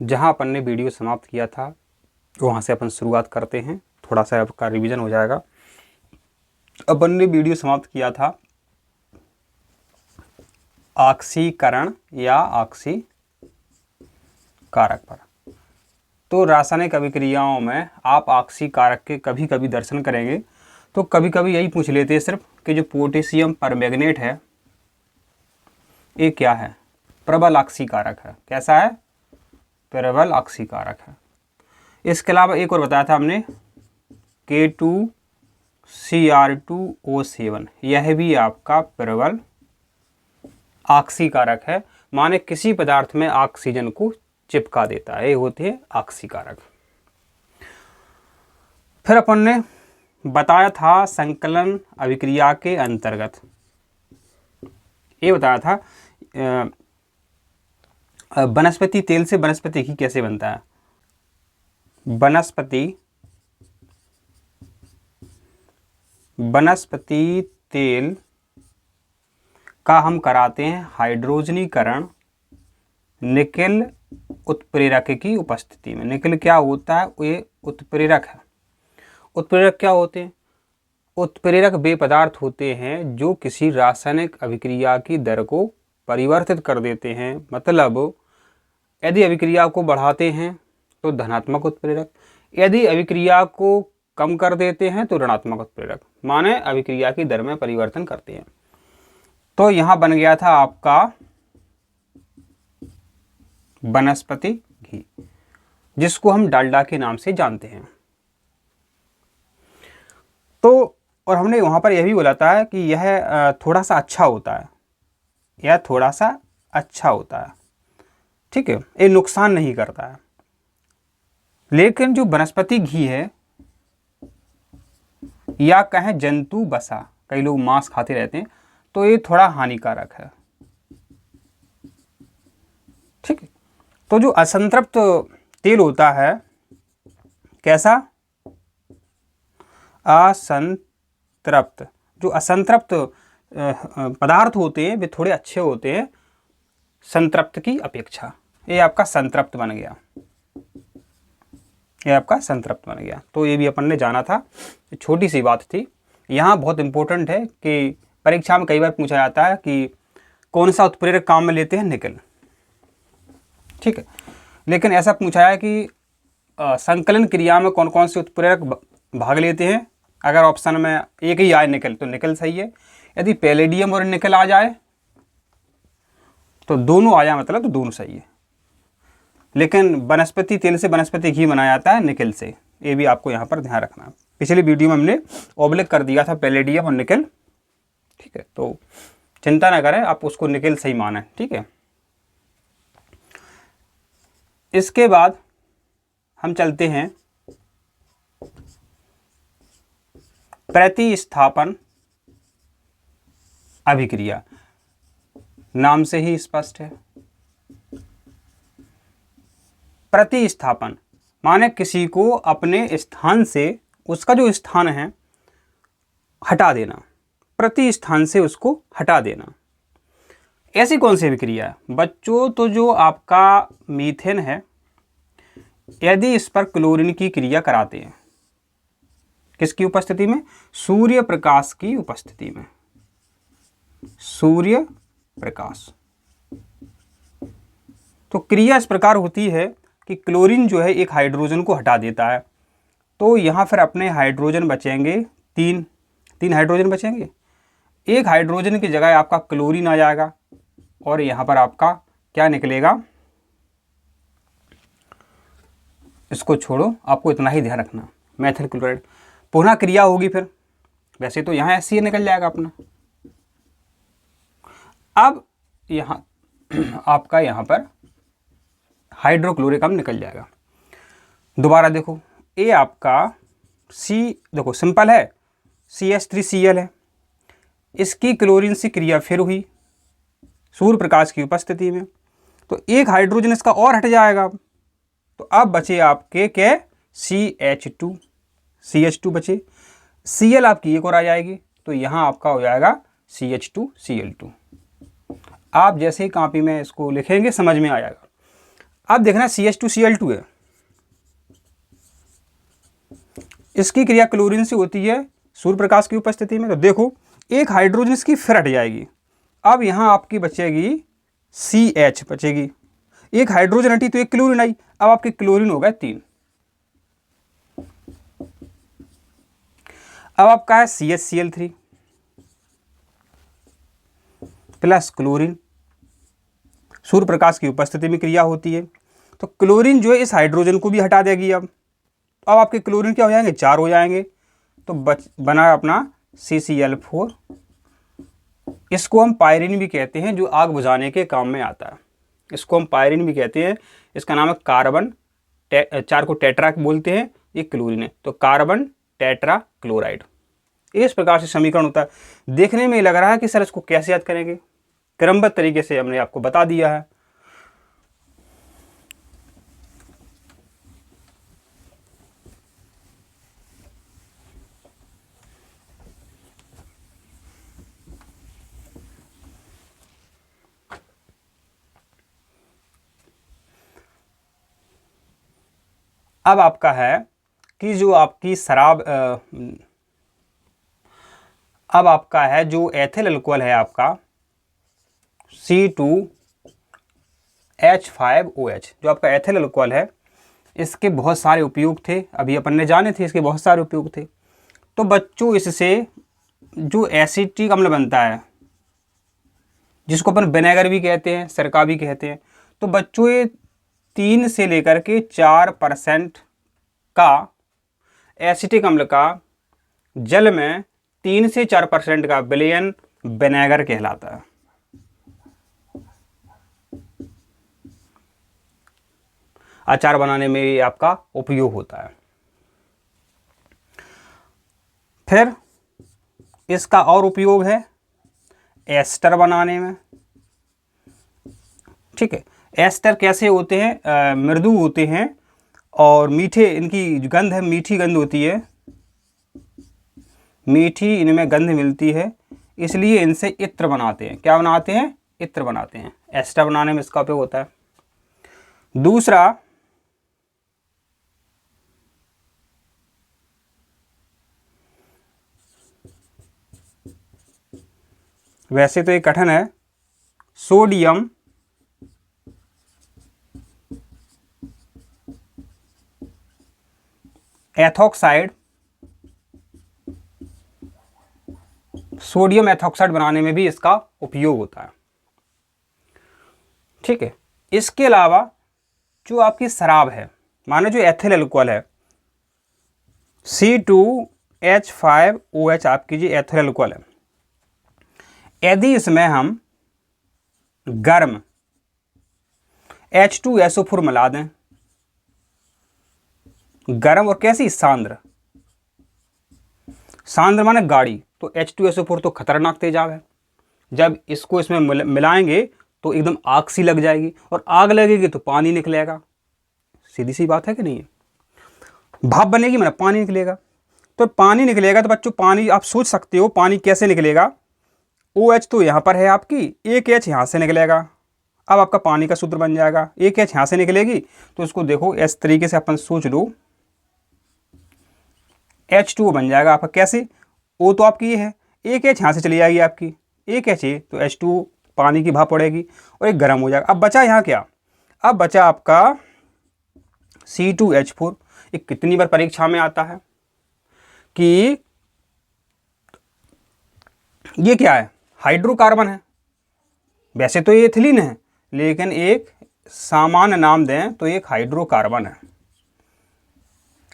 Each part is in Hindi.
जहाँ अपन ने वीडियो समाप्त किया था वहाँ से अपन शुरुआत करते हैं, थोड़ा सा आपका रिवीजन हो जाएगा। अपन ने वीडियो समाप्त किया था ऑक्सीकरण या ऑक्सीकारक पर। तो रासायनिक अभिक्रियाओं में आप ऑक्सीकारक के कभी कभी दर्शन करेंगे तो कभी कभी यही पूछ लेते हैं सिर्फ कि जो पोटेशियम परमैंगनेट है ये क्या है? प्रबल ऑक्सीकारक है। कैसा है? प्रबल ऑक्सीकारक है। इसके अलावा एक और बताया था हमने K2Cr2O7, यह भी आपका प्रबल ऑक्सीकारक है, माने किसी पदार्थ में ऑक्सीजन को चिपका देता है, ये होते हैं ऑक्सीकारक। फिर अपन ने बताया था संकलन अभिक्रिया के अंतर्गत, ये बताया था वनस्पति तेल से वनस्पति घी कैसे बनता है। वनस्पति तेल का हम कराते हैं हाइड्रोजनीकरण निकेल उत्प्रेरक की उपस्थिति में। निकेल क्या होता है? ये उत्प्रेरक है। उत्प्रेरक क्या होते हैं? उत्प्रेरक वे पदार्थ होते हैं जो किसी रासायनिक अभिक्रिया की दर को परिवर्तित कर देते हैं। मतलब यदि अभिक्रिया को बढ़ाते हैं तो धनात्मक उत्प्रेरक, यदि अभिक्रिया को कम कर देते हैं तो ऋणात्मक उत्प्रेरक, माने अभिक्रिया की दर में परिवर्तन करते हैं। तो यहां बन गया था आपका वनस्पति घी, जिसको हम डालडा के नाम से जानते हैं। तो और हमने वहां पर यह भी बोला था कि यह थोड़ा सा अच्छा होता है, यह थोड़ा सा अच्छा होता है, ठीक है, ये नुकसान नहीं करता है। लेकिन जो वनस्पति घी है या कहें जंतु वसा, कई लोग मांस खाते रहते हैं, तो ये थोड़ा हानिकारक है, ठीक है। तो जो असंतृप्त तेल होता है, कैसा? असंतृप्त, जो असंतृप्त पदार्थ होते हैं वे थोड़े अच्छे होते हैं संतृप्त की अपेक्षा। ये आपका संतृप्त बन गया, ये आपका संतृप्त बन गया। तो ये भी अपन ने जाना था, छोटी सी बात थी। यहाँ बहुत इंपॉर्टेंट है कि परीक्षा में कई बार पूछा जाता है कि कौन सा उत्प्रेरक काम में लेते हैं? निकेल, ठीक है। लेकिन ऐसा पूछा है कि संकलन क्रिया में कौन कौन से उत्प्रेरक भाग लेते हैं। अगर ऑप्शन में एक ही आए निकेल तो निकेल सही है, यदि पैलेडियम और निकेल आ जाए तो दोनों आ जाए मतलब तो दोनों सही है। लेकिन वनस्पति तेल से वनस्पति घी बनाया जाता है निकेल से, ये भी आपको यहाँ पर ध्यान रखना है। पिछली वीडियो में हमने ऑब्लिक कर दिया था पैलेडियम और निकेल, ठीक है, तो चिंता ना करें, आप उसको निकेल सही माने, ठीक है। इसके बाद हम चलते हैं प्रतिस्थापन अभिक्रिया, नाम से ही स्पष्ट है। प्रतिस्थापन माने किसी को अपने स्थान से, उसका जो स्थान है हटा देना, प्रतिस्थान से उसको हटा देना। ऐसी कौन सी अभिक्रिया है बच्चों? तो जो आपका मीथेन है, यदि इस पर क्लोरीन की क्रिया कराते हैं, किसकी उपस्थिति में? सूर्य प्रकाश की उपस्थिति में, सूर्य प्रकाश। तो क्रिया इस प्रकार होती है कि क्लोरीन जो है एक हाइड्रोजन को हटा देता है, तो यहाँ फिर अपने हाइड्रोजन बचेंगे तीन हाइड्रोजन बचेंगे। एक हाइड्रोजन की जगह आपका क्लोरीन आ जाएगा और यहाँ पर आपका क्या निकलेगा? इसको छोड़ो, आपको इतना ही ध्यान रखना, मेथिल क्लोराइड। पुनः क्रिया होगी फिर, वैसे तो यहाँ HCl निकल जाएगा अपना। अब यहाँ आपका यहाँ पर हाइड्रोक्लोरिक अम्ल निकल जाएगा। दोबारा देखो, ये आपका देखो सिंपल है, CH3Cl है, इसकी क्लोरीन से क्रिया फिर हुई सूर्य प्रकाश की उपस्थिति में, तो एक हाइड्रोजन इसका और हट जाएगा। तो अब बचे आपके क्या? CH2 बचे, Cl आपकी एक और आ जाएगी, तो यहाँ आपका हो जाएगा CH2Cl2। आप जैसे ही कॉपी में इसको लिखेंगे समझ में आ जाएगा। अब देखना CH2Cl2 है, इसकी क्रिया क्लोरीन से होती है सूर्य प्रकाश की उपस्थिति में। तो देखो एक हाइड्रोजन इसकी फिर हट जाएगी, अब यहाँ आपकी बचेगी CH बचेगी, एक हाइड्रोजन हटी तो एक क्लोरीन आई, अब आपके क्लोरीन हो गए 3। अब आपका है CHCl3 plus chlorine, Surya Prakash की उपस्थिति में क्रिया होती है, तो क्लोरीन जो है इस हाइड्रोजन को भी हटा देगी। अब आपके क्लोरीन क्या हो जाएंगे, 4 हो जाएंगे, तो बना अपना CCl4। इसको हम पायरीन भी कहते हैं, जो आग बुझाने के काम में आता है, इसको हम पायरीन भी कहते हैं। इसका नाम है कार्बन 4 को टेट्रा बोलते हैं, ये क्लोरीन है, तो कार्बन टेट्रा क्लोराइड। इस प्रकार से समीकरण होता है। देखने में लग रहा है कि सर इसको कैसे याद करेंगे, क्रमबद्ध तरीके से हमने आपको बता दिया है। अब आपका है कि जो आपकी शराब अब आपका है जो एथिल अल्कोहल है आपका C2H5OH, जो आपका एथिल अल्कोहल है, इसके बहुत सारे उपयोग थे, अभी अपन ने जाने थे इसके बहुत सारे उपयोग थे। तो बच्चों इससे जो एसिटिक अम्ल बनता है, जिसको अपन विनेगर भी कहते हैं, सिरका भी कहते हैं, तो बच्चों ये 3 से लेकर के 4% का एसिटिक अम्ल का जल में 3 से 4% का विलयन विनेगर कहलाता है। अचार बनाने में ये आपका उपयोग होता है। फिर इसका और उपयोग है एस्टर बनाने में। ठीक है, एस्टर कैसे होते हैं, मृदु होते हैं और मीठे, इनकी गंध है, मीठी गंध होती है, मीठी इनमें गंध मिलती है, इसलिए इनसे इत्र बनाते हैं। क्या बनाते हैं, इत्र बनाते हैं। एस्टर बनाने में इसका उपयोग होता है। दूसरा वैसे तो ये कठिन है, सोडियम एथॉक्साइड, सोडियम एथॉक्साइड बनाने में भी इसका उपयोग होता है। ठीक है, इसके अलावा जो आपकी शराब है, मानो जो एथिल अल्कोहल है C2H5OH आपकी जो एथिल अल्कोहल है, यदि इसमें हम गर्म H2SO4 मिला दें, गर्म और कैसी सांद्र, सांद्र माने गाढ़ी, तो H2SO4 तो खतरनाक तेजाब है। जब इसको इसमें मिलाएंगे तो एकदम आग सी लग जाएगी, और आग लगेगी तो पानी निकलेगा। सीधी सी बात है कि नहीं है, भाप बनेगी मतलब पानी निकलेगा। तो पानी निकलेगा तो बच्चों, पानी आप सोच सकते हो पानी कैसे निकलेगा। OH तो यहाँ पर है आपकी, एक H यहाँ से निकलेगा। अब आपका पानी का सूत्र बन जाएगा, एक H यहाँ से निकलेगी, तो इसको देखो इस तरीके से अपन सोच लो, H2O बन जाएगा आपका। कैसे, O तो आपकी ये है, एक H यहाँ से चली जाएगी आपकी, एक H है तो H2O पानी की भाप पड़ेगी और एक गर्म हो जाएगा। अब बचा यहाँ क्या, अब बचा आपका C2H4। ये कितनी बार परीक्षा में आता है कि ये क्या है, हाइड्रोकार्बन है। वैसे तो ये एथिलीन है, लेकिन एक सामान्य नाम दें तो एक हाइड्रोकार्बन है।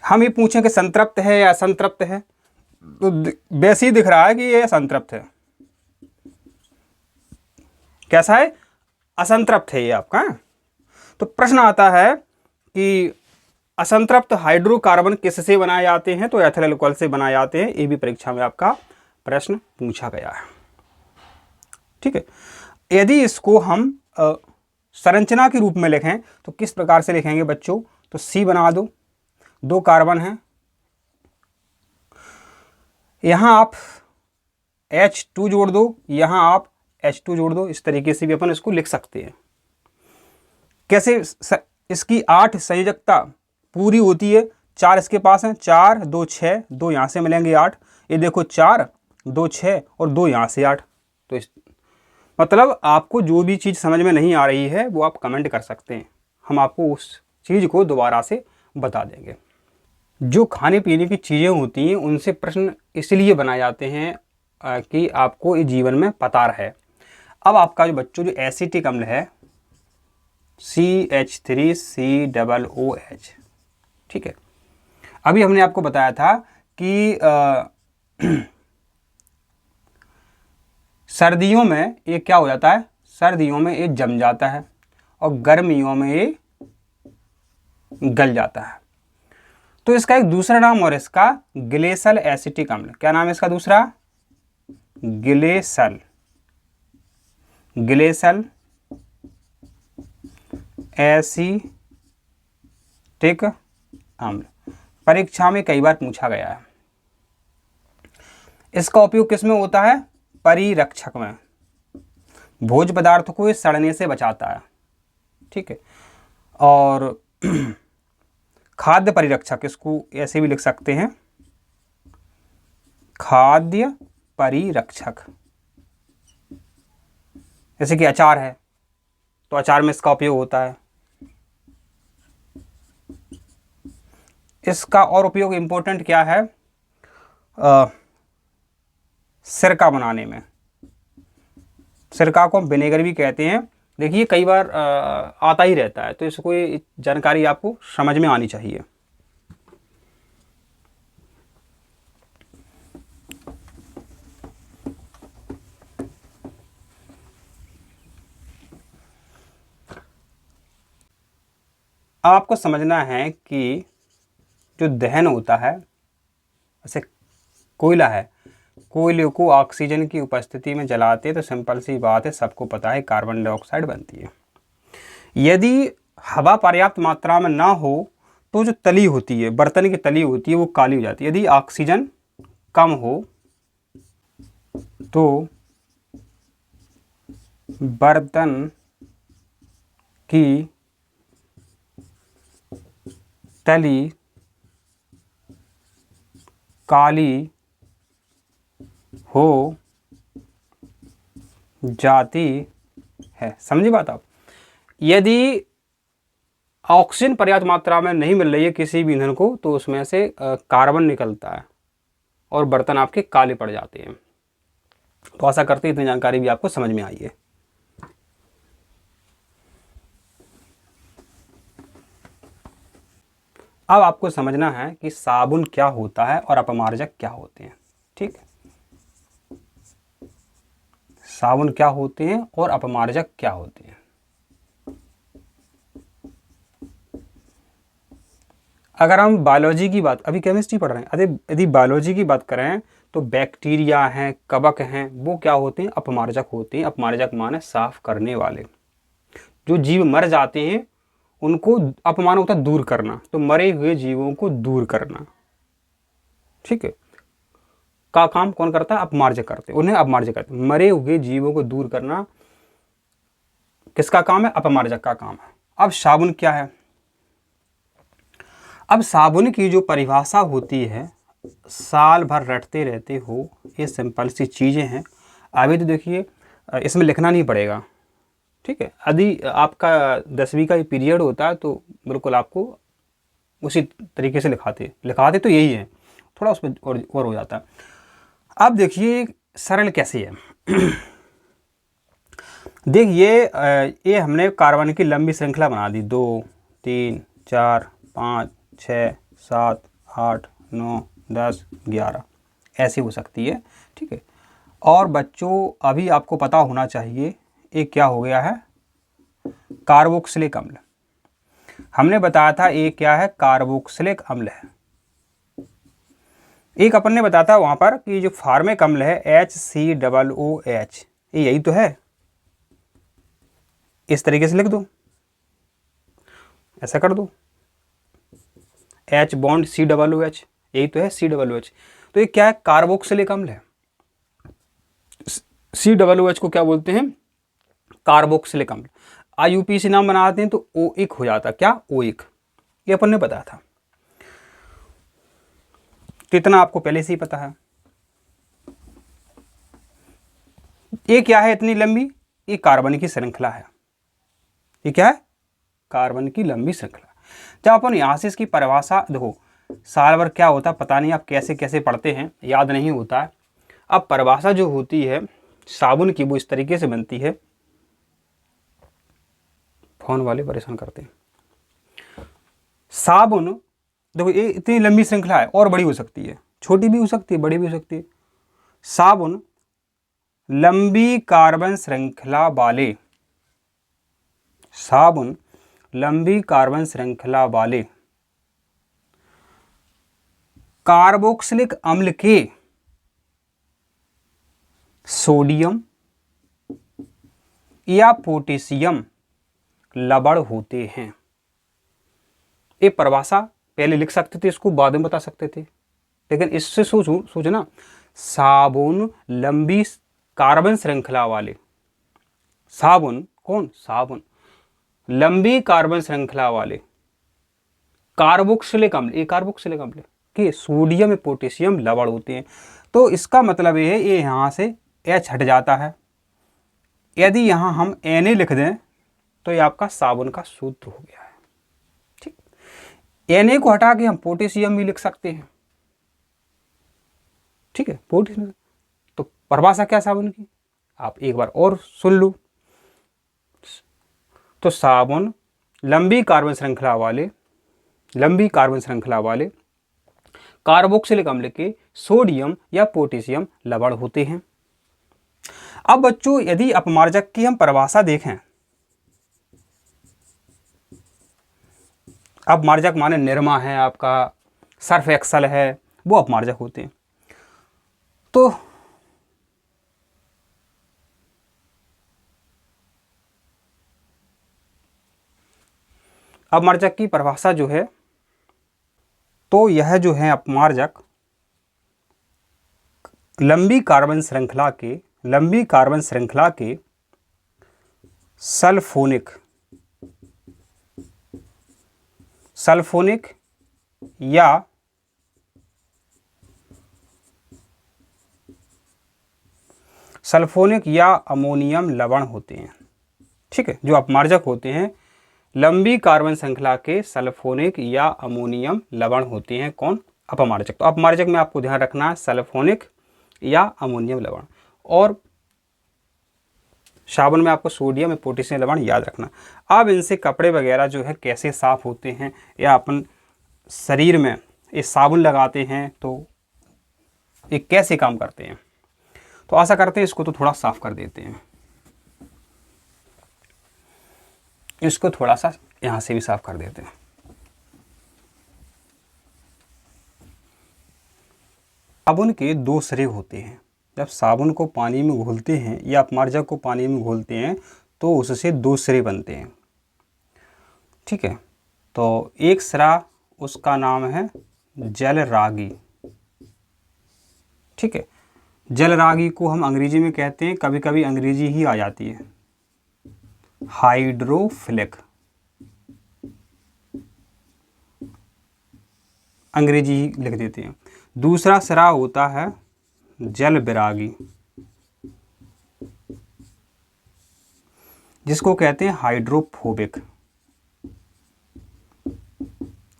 हम ये पूछें कि संतृप्त है या असंतृप्त है, तो वैसे ही दिख रहा है कि ये असंतृप्त है। कैसा है, असंतृप्त है ये आपका। तो प्रश्न आता है कि असंतृप्त हाइड्रोकार्बन किससे बनाए जाते हैं, तो एथिल अल्कोहल से बनाए जाते हैं। ये भी परीक्षा में आपका प्रश्न पूछा गया है। ठीक है, यदि इसको हम संरचना के रूप में लिखें तो किस प्रकार से लिखेंगे बच्चों, तो C बना दो, 2 कार्बन हैं, यहां आप H2 जोड़ दो, यहां आप H2 जोड़ दो। इस तरीके से भी अपन इसको लिख सकते हैं। कैसे इसकी 8 संयोजकता पूरी होती है। 4 इसके पास हैं, 4 2 6, 2 यहाँ से मिलेंगे 8। ये देखो 4 2 6 और 2 यहाँ से 8। तो इस मतलब आपको जो भी चीज़ समझ में नहीं आ रही है वो आप कमेंट कर सकते हैं, हम आपको उस चीज़ को दोबारा से बता देंगे। जो खाने पीने की चीज़ें होती हैं उनसे प्रश्न इसलिए बनाए जाते हैं कि आपको इस जीवन में पता रहे। अब आपका जो बच्चों जो एसिटिक अम्ल है CH3COOH, ठीक है, अभी हमने आपको बताया था कि सर्दियों में ये क्या हो जाता है, सर्दियों में ये जम जाता है और गर्मियों में ये गल जाता है। तो इसका एक दूसरा नाम और इसका ग्लेशियल एसिटिक अम्ल। क्या नाम है इसका दूसरा? ग्लेशियल एसिटिक अम्ल। परीक्षा में कई बार पूछा गया है। इसका उपयोग किस में होता है? परिरक्षक में। भोज्य पदार्थ को सड़ने से बचाता है, ठीक है। और खाद्य परिरक्षक, इसको ऐसे भी लिख सकते हैं, खाद्य परिरक्षक। जैसे कि अचार है तो अचार में इसका उपयोग होता है। इसका और उपयोग इम्पोर्टेंट क्या है? सिरका बनाने में। सिरका को हम विनेगर भी कहते हैं। देखिए कई बार आता ही रहता है, तो इसको ये जानकारी आपको समझ में आनी चाहिए। अब आपको समझना है कि जो दहन होता है, जैसे कोयला है, कोयले को ऑक्सीजन की उपस्थिति में जलाते तो सिंपल सी बात है, सबको पता है कार्बन डाइऑक्साइड बनती है। यदि हवा पर्याप्त मात्रा में ना हो तो जो तली होती है, बर्तन की तली होती है, वो काली हो जाती है। यदि ऑक्सीजन कम हो तो बर्तन की तली काली हो जाती है। समझी बात आप? यदि ऑक्सीजन पर्याप्त मात्रा में नहीं मिल रही है किसी भी ईंधन को, तो उसमें से कार्बन निकलता है और बर्तन आपके काले पड़ जाते हैं। तो आशा करते हैं इतनी जानकारी भी आपको समझ में आई है। अब आपको समझना है कि साबुन क्या होता है और अपमार्जक क्या होते हैं, ठीक है। साबुन क्या होते हैं और अपमार्जक क्या होते हैं। अगर हम बायोलॉजी की बात, अभी केमिस्ट्री पढ़ रहे हैं, यदि बायोलॉजी की बात करें तो बैक्टीरिया हैं, कवक हैं, वो क्या होते हैं? अपमार्जक होते हैं। अपमार्जक माने साफ करने वाले। जो जीव मर जाते हैं उनको अपमान होता है दूर करना, तो मरे हुए जीवों को दूर करना, ठीक है, का काम कौन करता है? अपमार्जक करते हैं, उन्हें अपमार्जक करते हैं। मरे हुए जीवों को दूर करना किसका काम है? अपमार्जक का काम है। अब साबुन क्या है? अब साबुन की जो परिभाषा होती है, साल भर रटते रहते हो, ये सिंपल सी चीज़ें हैं। अभी तो देखिए इसमें लिखना नहीं पड़ेगा, ठीक है। यदि आपका 10वीं का पीरियड होता है तो बिल्कुल आपको उसी तरीके से लिखाते तो यही है, थोड़ा उसमें और हो जाता है। अब देखिए सरल कैसे है। देखिए ये हमने कार्बन की लंबी श्रृंखला बना दी, 2 3 4 5 6 7 8 9 10 11 ऐसी हो सकती है, ठीक है। और बच्चों अभी आपको पता होना चाहिए ये क्या हो गया है? कार्बोक्सिलिक अम्ल। हमने बताया था ये क्या है? कार्बोक्सिलिक अम्ल है। एक अपन ने बताया था वहां पर कि जो फार्मिक अम्ल है HCOOH, ये यही तो है। इस तरीके से लिख दो, ऐसा कर दो, H बॉन्ड COOH, यही तो है COOH। तो ये क्या है? कार्बोक्सिलिक अम्ल है। COOH को क्या बोलते हैं? कार्बोक्सिलिक अम्ल। IUPAC नाम बनाते हैं तो ओइक हो जाता। क्या? ओइक। ये अपन ने बताया था, तो इतना आपको पहले से ही पता है। ये क्या है इतनी लंबी? ये कार्बन की श्रृंखला है। ये क्या है? कार्बन की लंबी श्रृंखला। जब अपन यहां से इसकी परिभाषा देखो, साल भर क्या होता है पता नहीं, आप कैसे कैसे पढ़ते हैं याद नहीं होता है। अब परिभाषा जो होती है साबुन की वो इस तरीके से बनती है। फोन वाले परेशान करते हैं। साबुन देखो ये इतनी लंबी श्रृंखला है, और बड़ी हो सकती है, छोटी भी हो सकती है, बड़ी भी हो सकती है। साबुन लंबी कार्बन श्रृंखला वाले, साबुन लंबी कार्बन श्रृंखला वाले कार्बोक्सिलिक अम्ल के सोडियम या पोटेशियम लवण होते हैं। ये परिभाषा पहले लिख सकते थे, इसको बाद में बता सकते थे, लेकिन इससे सोचना साबुन लंबी कार्बन श्रृंखला वाले, साबुन कौन? साबुन लंबी कार्बन श्रृंखला वाले कार्बोक्सिलिक अम्ल, ये कार्बोक्सिलिक अम्ल के सोडियम या पोटेशियम लवण होते हैं। तो इसका मतलब ये है, ये यहाँ से H हट जाता है। यदि यहाँ हम Na लिख दें तो ये आपका साबुन का सूत्र हो गया है। ठीक, Na को हटा के हम पोटेशियम भी लिख सकते हैं। ठीक है, पोटेशियम। तो परिभाषा क्या साबुन की, आप एक बार और सुन लो। तो साबुन लंबी कार्बन श्रृंखला वाले, लंबी कार्बन श्रृंखला वाले कार्बोक्सिलिक अम्ल के सोडियम या पोटेशियम लवण होते हैं। अब बच्चों यदि अपमार्जक की हम परिभाषा देखें, अपमार्जक माने निरमा है आपका, सर्फ एक्सल है, वो अपमार्जक होते हैं। तो अपमार्जक की परिभाषा जो है, तो यह जो है अपमार्जक लंबी कार्बन श्रृंखला के, लंबी कार्बन श्रृंखला के सल्फोनिक, सल्फोनिक या सल्फोनिक या अमोनियम लवण होते हैं। ठीक है, जो अपमार्जक होते हैं लंबी कार्बन श्रृंखला के सल्फोनिक या अमोनियम लवण होते हैं। कौन? अपमार्जक। तो अपमार्जक में आपको ध्यान रखना है सल्फोनिक या अमोनियम लवण, और साबुन में आपको सोडियम या पोटेशियम लवण याद रखना। अब इनसे कपड़े वगैरह जो है कैसे साफ होते हैं, या अपन शरीर में ये साबुन लगाते हैं तो ये कैसे काम करते हैं, तो आशा करते हैं इसको तो थोड़ा साफ कर देते हैं। इसको थोड़ा सा यहाँ से भी साफ कर देते हैं। साबुन के दो सिरे होते हैं। जब साबुन को पानी में घोलते हैं या अपमार्जक को पानी में घोलते हैं तो उससे दो सिरे बनते हैं। ठीक है, तो एक सिरा उसका नाम है जलरागी। ठीक है, जलरागी को हम अंग्रेजी में कहते हैं, कभी कभी अंग्रेजी ही आ जाती है, हाइड्रोफिलिक, अंग्रेजी ही लिख देते हैं। दूसरा सिरा होता है जल विरागी, जिसको कहते हैं हाइड्रोफोबिक,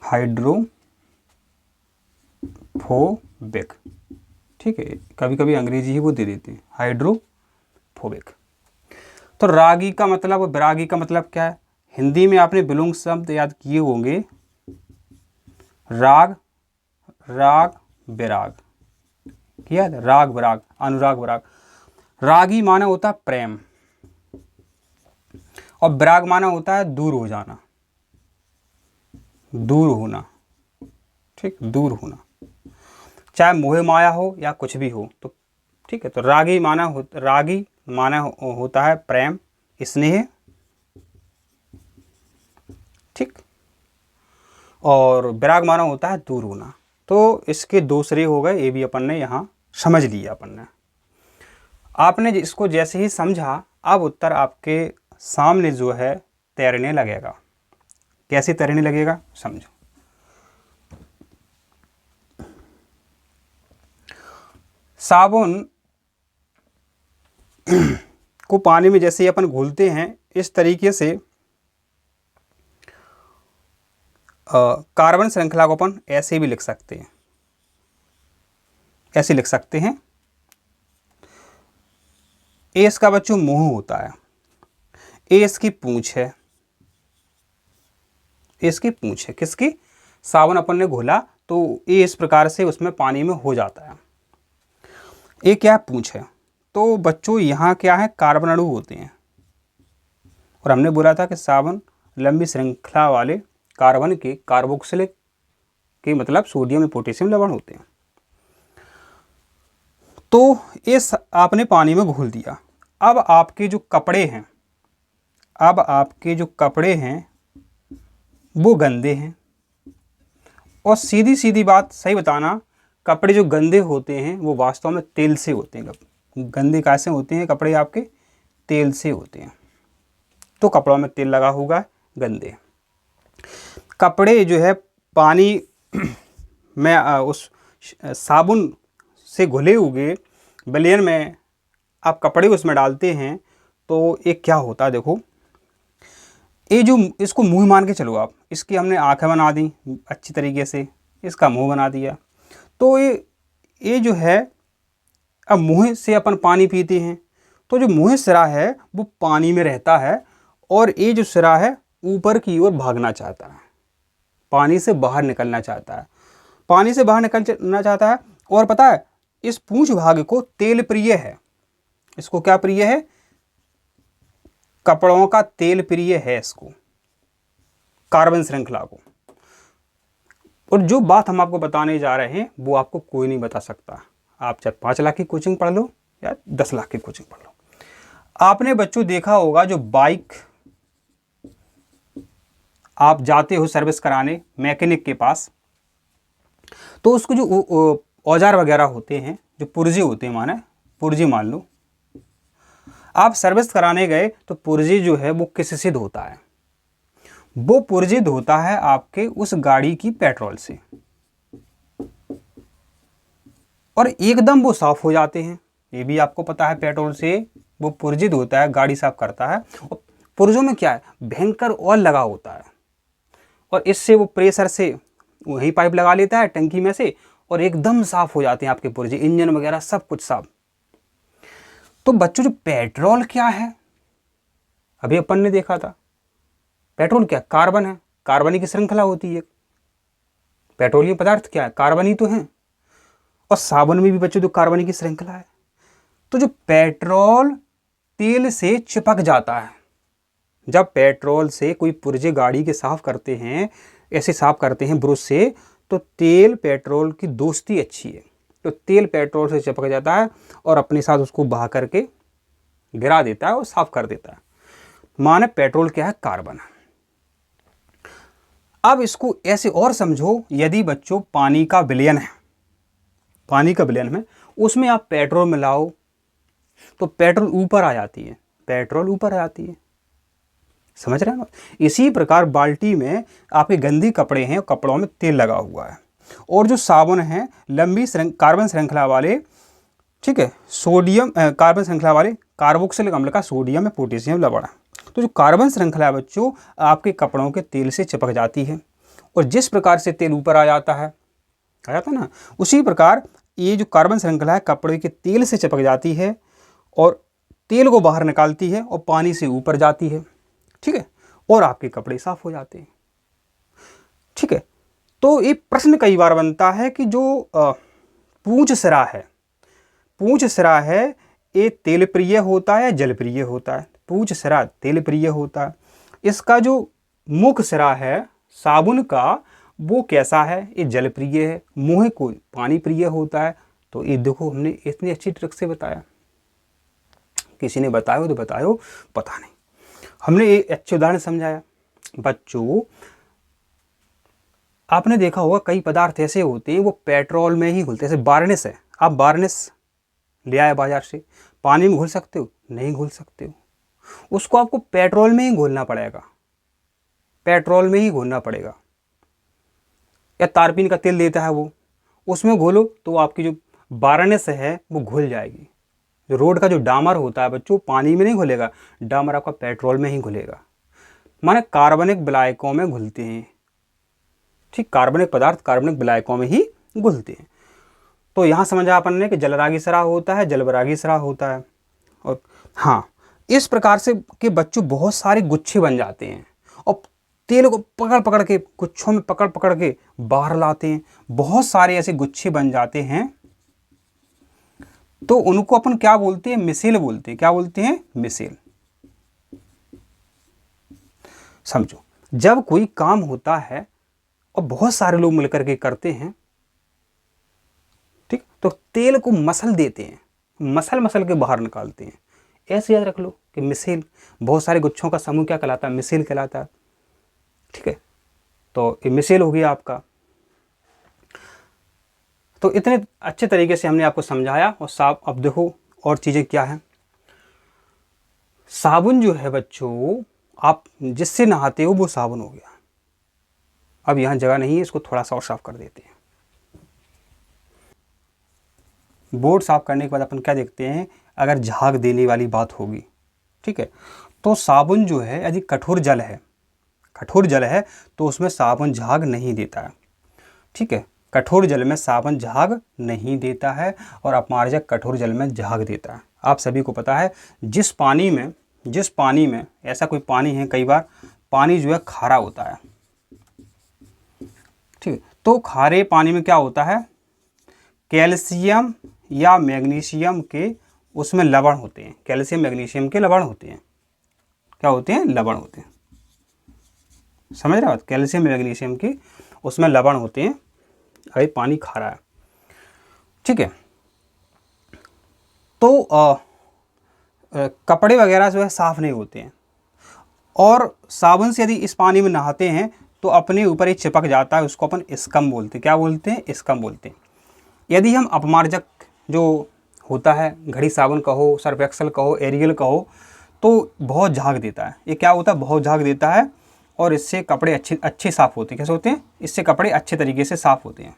हाइड्रोफोबिक। ठीक है, कभी कभी अंग्रेजी ही वो दे देते हैं, हाइड्रोफोबिक। तो रागी का मतलब, विरागी का मतलब क्या है? हिंदी में आपने विलोम शब्द याद किए होंगे, राग, राग, विराग, किया है? राग विराग, अनुराग विराग। रागी माना होता है प्रेम, और विराग माना होता है दूर हो जाना, दूर होना। ठीक, दूर होना, चाहे मोह माया हो या कुछ भी हो। तो ठीक है, तो रागी माना होता है प्रेम, स्नेह। ठीक, और विराग माना होता है दूर होना। तो इसके दो सिरे हो गए, ये भी अपन ने यहाँ समझ लिया। अपन ने, आपने इसको जैसे ही समझा, अब उत्तर आपके सामने जो है तैरने लगेगा। कैसे तैरने लगेगा समझो। साबुन को पानी में जैसे अपन घोलते हैं, इस तरीके से कार्बन श्रृंखला को अपन ऐसे भी लिख सकते हैं, ऐसे लिख सकते हैं। ए इसका बच्चों मुंह होता है, ए इसकी पूंछ है, इसकी पूंछ है किसकी, साबुन अपन ने घोला तो ये इस प्रकार से उसमें पानी में हो जाता है। ये क्या है, पूंछ है। तो बच्चों यहाँ क्या है, कार्बन अणु होते हैं। और हमने बोला था कि साबुन लंबी श्रृंखला वाले कार्बन के कार्बोक्सिलिक के मतलब सोडियम या पोटेशियम लवण होते हैं। तो ये आपने पानी में घोल दिया। अब आपके जो कपड़े हैं, अब आपके जो कपड़े हैं वो गंदे हैं। और सीधी सीधी बात सही बताना, कपड़े जो गंदे होते हैं वो वास्तव में तेल से होते हैं। गंदे कैसे होते हैं कपड़े आपके, तेल से होते हैं। तो कपड़ों में तेल लगा होगा, गंदे। कपड़े जो है पानी में उस साबुन से घुले हुए विलयन में आप कपड़े उसमें डालते हैं तो एक क्या होता है, देखो ये जो इसको मुंह मान के चलो आप, इसकी हमने आंखें बना दी अच्छी तरीके से, इसका मुंह बना दिया। तो ये जो है, अब मुंह से अपन पानी पीते हैं तो जो मुंह सिरा है वो पानी में रहता है और ये जो सिरा है ऊपर की ओर भागना चाहता है, पानी से बाहर निकलना चाहता है, पानी से बाहर निकलना चाहता है। और पता है इस पूंछ भाग को तेल प्रिय है। इसको क्या प्रिय है, कपड़ों का तेल प्रिय है इसको, कार्बन श्रृंखला को। और जो बात हम आपको बताने जा रहे हैं वो आपको कोई नहीं बता सकता। आप चाहे 5 लाख की कोचिंग पढ़ लो या 10 लाख की कोचिंग पढ़ लो। आपने बच्चों देखा होगा, जो बाइक आप जाते हो सर्विस कराने मैकेनिक के पास, तो उसको जो औजार वगैरह होते हैं, जो पुर्जे होते हैं, माने पुर्जे मान लो, आप सर्विस कराने गए तो पुर्जे जो है वो किससे धोता है, वो पुर्जे धोता है आपके उस गाड़ी की पेट्रोल से। और एकदम वो साफ हो जाते हैं, ये भी आपको पता है। पेट्रोल से वो पुर्जे धोता है, गाड़ी साफ करता है। और पुर्जों में क्या है, भयंकर ऑयल लगा होता है और इससे वो प्रेशर से वही पाइप लगा लेता है टंकी में से और एकदम साफ हो जाते हैं आपके पुर्जे, इंजन वगैरह सब कुछ साफ। तो बच्चों जो पेट्रोल क्या है, अभी अपन ने देखा था, पेट्रोल क्या, कार्बन है, कार्बन की श्रृंखला होती है। पेट्रोलियम पदार्थ क्या है, कार्बन ही तो है। और साबुन में भी बच्चों तो कार्बन की श्रृंखला है। तो जो पेट्रोल तेल से चिपक जाता है, जब पेट्रोल से कोई पुर्जे गाड़ी के साफ करते हैं, ऐसे साफ करते हैं ब्रश से, तो तेल पेट्रोल की दोस्ती अच्छी है, तो तेल पेट्रोल से चिपक जाता है और अपने साथ उसको बहा करके गिरा देता है और साफ कर देता है। माने पेट्रोल क्या है, कार्बन है। अब इसको ऐसे और समझो, यदि बच्चों पानी का विलयन है, पानी का विलयन है, उसमें आप पेट्रोल मिलाओ तो पेट्रोल ऊपर आ जाती है, पेट्रोल ऊपर आ जाती है। समझ रहे हैं ना। इसी प्रकार बाल्टी में आपके गंदी कपड़े हैं, कपड़ों में तेल लगा हुआ है, और जो साबुन है लंबी कार्बन श्रृंखला वाले, ठीक है, सोडियम कार्बन श्रृंखला वाले कार्बोक्सिलिक अम्ल का सोडियम या पोटेशियम लवण है। तो जो कार्बन श्रृंखला बच्चों आपके कपड़ों के तेल से चिपक जाती है, और जिस प्रकार से तेल ऊपर आ जाता है ना, उसी प्रकार ये जो कार्बन श्रृंखला है कपड़े के तेल से चिपक जाती है और तेल को बाहर निकालती है और पानी से ऊपर जाती है, ठीक है, और आपके कपड़े साफ हो जाते हैं, ठीक है। तो ये प्रश्न कई बार बनता है कि जो पूंछ सिरा है, पूंछ सिरा है, ये तेल प्रिय होता है, जल प्रिय होता है। पूंछ सिरा तेल प्रिय होता है। इसका जो मुख सिरा है साबुन का, वो कैसा है, ये जल प्रिय है। मुंह को पानी प्रिय होता है। तो ये देखो हमने इतनी अच्छी ट्रिक से बताया, किसी ने बताया तो बताया, पता नहीं, हमने ये अच्छे उदाहरण समझाया। बच्चों आपने देखा होगा कई पदार्थ ऐसे होते हैं वो पेट्रोल में ही घुलते हैं। जैसे बार्निश है, आप बार्निश ले आए बाजार से, पानी में घुल सकते हो, नहीं घुल सकते हो, उसको आपको पेट्रोल में ही घोलना पड़ेगा। पेट्रोल में ही घोलना पड़ेगा, या तारपीन का तेल देता है वो, उसमें घोलो तो आपकी जो बारनेस है वो घुल जाएगी। जो रोड का जो डामर होता है बच्चों, पानी में नहीं घुलेगा, डामर आपका पेट्रोल में ही घुलेगा, माने कार्बनिक विलायकों में घुलते हैं। ठीक, कार्बनिक पदार्थ कार्बनिक विलायकों में ही घुलते हैं। तो यहाँ समझा अपन ने कि जलरागी स्राव होता है, जलविरागी स्राव होता है। और हाँ, इस प्रकार से के बच्चों बहुत सारे गुच्छे बन जाते हैं और तेल को पकड़ पकड़ के, गुच्छों में पकड़ पकड़ के बाहर लाते हैं। बहुत सारे ऐसे गुच्छे बन जाते हैं, तो उनको अपन क्या बोलते हैं? मिसेल बोलते हैं। क्या बोलते हैं? मिसेल। समझो, जब कोई काम होता है और बहुत सारे लोग मिलकर के करते हैं, ठीक, तो तेल को मसल देते हैं, मसल मसल के बाहर निकालते हैं। ऐसे याद रख लो कि मिसेल, बहुत सारे गुच्छों का समूह क्या कहलाता है? मिसेल कहलाता है। ठीक है, तो ये मिसेल हो गया आपका। तो इतने अच्छे तरीके से हमने आपको समझाया। और साफ, अब देखो और चीज़ें क्या हैं। साबुन जो है बच्चों, आप जिससे नहाते हो वो साबुन हो गया। अब यहाँ जगह नहीं है, इसको थोड़ा सा और साफ कर देते हैं। बोर्ड साफ करने के बाद अपन क्या देखते हैं, अगर झाग देने वाली बात होगी, ठीक है, तो साबुन जो है यदि कठोर जल है, कठोर जल है तो उसमें साबुन झाग नहीं देता है। ठीक है, कठोर जल में साबुन झाग नहीं देता है और अपमार्जक कठोर जल में झाग देता है। आप सभी को पता है, जिस पानी में ऐसा कोई पानी है, कई बार पानी जो है खारा होता है। ठीक है, तो खारे पानी में क्या होता है? कैल्शियम या मैग्नीशियम के उसमें लवण होते हैं। कैल्शियम मैग्नीशियम के लवण होते हैं। क्या होते हैं? लवण होते हैं। समझ रहे हो? कैल्शियम मैग्नीशियम के उसमें लवण होते हैं, अरे पानी खारा है। ठीक है, तो कपड़े वगैरह जो है साफ़ नहीं होते हैं, और साबुन से यदि इस पानी में नहाते हैं तो अपने ऊपर ही चिपक जाता है। उसको अपन स्कम बोलते हैं। क्या बोलते हैं? स्कम बोलते हैं। यदि हम अपमार्जक जो होता है, घड़ी साबुन कहो, सर्फ एक्सेल कहो, एरियल कहो, तो बहुत झाग देता है। ये क्या होता है? बहुत झाग देता है, और इससे कपड़े अच्छे साफ़ होते हैं। कैसे होते हैं? इससे कपड़े अच्छे तरीके से साफ़ होते हैं।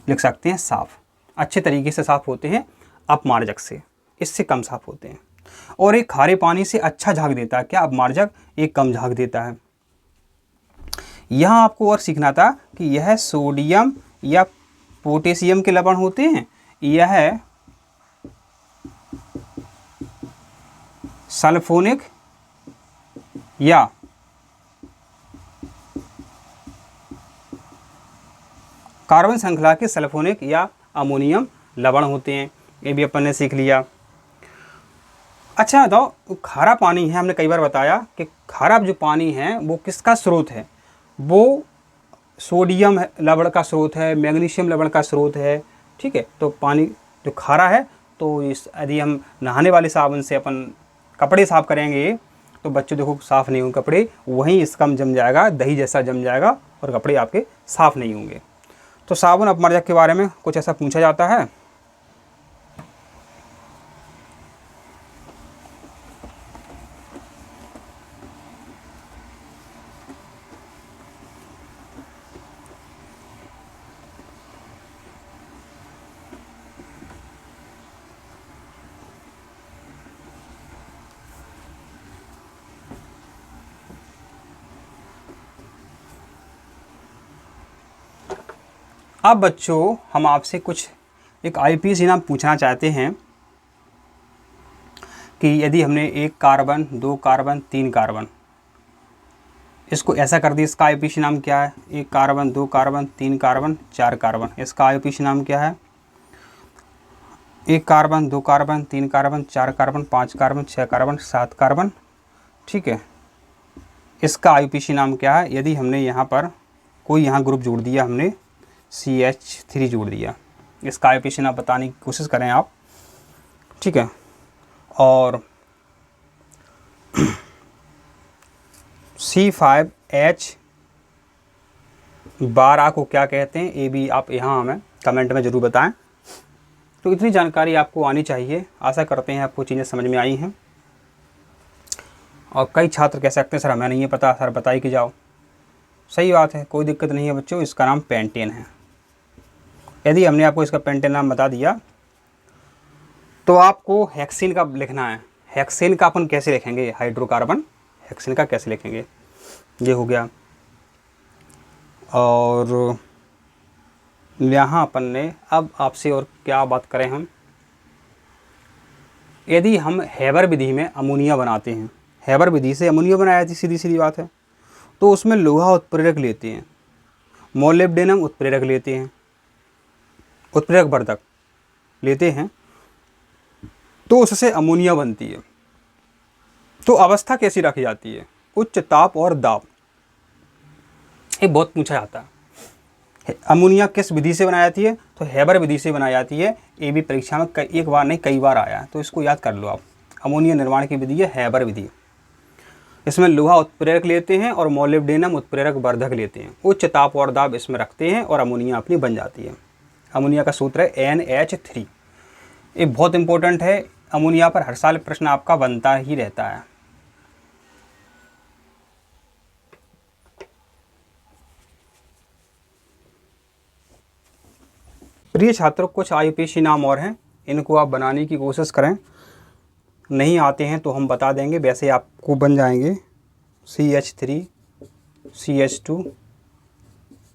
लिख सकते हैं साफ़, अच्छे तरीके से साफ़ होते हैं अपमार्जक से, इससे कम साफ़ होते हैं। और एक खारे पानी से अच्छा झाग देता है। क्या? अपमार्जक एक कम झाग देता है। यहाँ आपको और सीखना था कि यह सोडियम या पोटेशियम के लवण होते हैं, यह सल्फोनिक या कार्बन श्रृंखला के सल्फोनिक या अमोनियम लवण होते हैं। ये भी अपन ने सीख लिया। अच्छा बताओ, खारा पानी है, हमने कई बार बताया कि खारा जो पानी है वो किसका स्रोत है? वो सोडियम लवण का स्रोत है, मैग्नीशियम लवण का स्रोत है। ठीक है, तो पानी जो खारा है, तो इस यदि हम नहाने वाले साबुन से अपन कपड़े साफ़ करेंगे तो बच्चों देखो साफ़ नहीं होंगे कपड़े, वहीं स्कम जम जाएगा, दही जैसा जम जाएगा और कपड़े आपके साफ़ नहीं होंगे। तो साबुन अपमार्जक के बारे में कुछ ऐसा पूछा जाता है। अब बच्चों हम आपसे कुछ एक आईपीएस इनाम पूछना चाहते हैं कि यदि हमने 1 कार्बन, 2 कार्बन, 3 कार्बन, इसको ऐसा कर दिया, इसका आईपीएस नाम क्या है? 1 कार्बन, 2 कार्बन, 3 कार्बन, 4 कार्बन, इसका आईपीएस नाम क्या है? 1 carbon, 2 carbon, 3 carbon, 4 carbon, 5 carbon, 6 carbon, 7 carbon. ठीक है, इसका आईपीएस नाम क्या है? यदि हमने यहाँ पर कोई यहाँ ग्रुप जोड़ दिया, हमने CH3 जोड़ दिया, इसका आईपीएस नाम बताने की कोशिश करें आप। ठीक है, और C5H12 को क्या कहते हैं, ये भी आप यहाँ हमें कमेंट में ज़रूर बताएं। तो इतनी जानकारी आपको आनी चाहिए। आशा करते हैं आपको चीज़ें समझ में आई हैं। और कई छात्र कह सकते हैं सर हमें नहीं है पता, सर बताइए कि जाओ। सही बात है, कोई दिक्कत नहीं है बच्चों, इसका नाम पेंटेन है। यदि हमने आपको इसका पेंटेन नाम बता दिया तो आपको हेक्सेन का लिखना है। हेक्सेन का अपन कैसे लिखेंगे, हाइड्रोकार्बन हेक्सेन का कैसे लिखेंगे, ये हो गया। और यहाँ अपन ने अब आपसे और क्या बात करें हम, यदि हम हेबर विधि में अमोनिया बनाते हैं, हेबर विधि से अमोनिया बनाया जाती, सीधी सीधी बात है, तो उसमें लोहा उत्प्रेरक लेते हैं, मोलिब्डेनम उत्प्रेरक लेते हैं, उत्प्रेरक वर्धक लेते हैं, तो उससे अमोनिया बनती है। तो अवस्था कैसी रखी जाती है, उच्च ताप और दाब, ये बहुत पूछा जाता है। अमोनिया किस विधि से बनाई जाती है, तो हेबर विधि से बनाई जाती है। ये भी परीक्षा में एक बार नहीं कई बार आया है, तो इसको याद कर लो आप। अमोनिया निर्माण की विधि है हेबर विधि। इसमें लोहा उत्प्रेरक लेते हैं और मोलिब्डेनम उत्प्रेरक वर्धक लेते हैं, उच्च ताप और दाब इसमें रखते हैं और अमोनिया अपनी बन जाती है। अमोनिया का सूत्र है NH3। ये बहुत इंपॉर्टेंट है, अमोनिया पर हर साल प्रश्न आपका बनता ही रहता है। प्रिय छात्रों, कुछ IUPAC नाम और हैं, इनको आप बनाने की कोशिश करें। नहीं आते हैं तो हम बता देंगे, वैसे आपको बन जाएंगे। CH3 CH2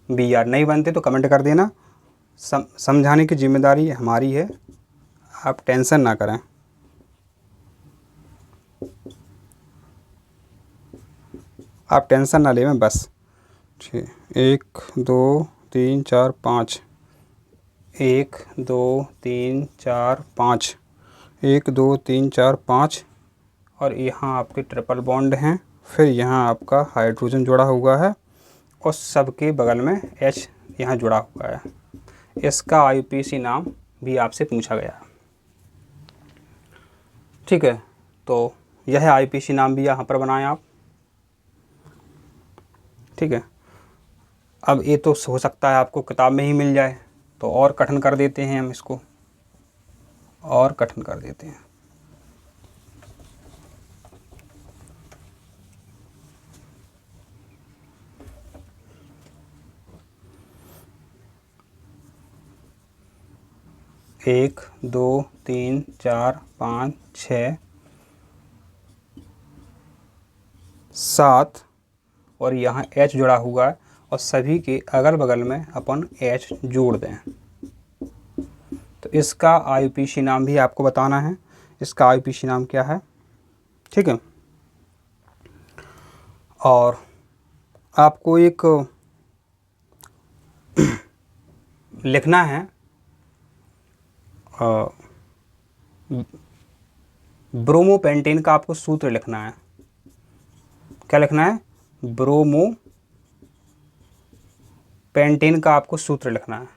Br। नहीं बनते तो कमेंट कर देना, समझाने की जिम्मेदारी हमारी है, आप टेंशन ना करें। आप टेंशन ना लें बस। ठीक, 1 2 3 4 5, 1 2 3 4 5, 1 2 3 4 5, और यहाँ आपके ट्रिपल बॉन्ड हैं, फिर यहाँ आपका हाइड्रोजन जुड़ा हुआ है और सबके बगल में H यहाँ जुड़ा हुआ है। इसका IUPAC नाम भी आपसे पूछा गया। ठीक है, तो यह IUPAC नाम भी यहाँ पर बनाएं आप। ठीक है, अब ये तो हो सकता है आपको किताब में ही मिल जाए, तो और कठिन कर देते हैं हम इसको, और कठिन कर देते हैं। एक 2 3 4 5 6 7 और यहाँ H जुड़ा हुआ है, और सभी के अगल बगल में अपन H जोड़ दें। तो इसका IUPAC नाम भी आपको बताना है। इसका IUPAC नाम क्या है, ठीक है। और आपको एक लिखना है, ब्रोमोपेंटेन का आपको सूत्र लिखना है। क्या लिखना है, ब्रोमोपेंटेन का आपको सूत्र लिखना है।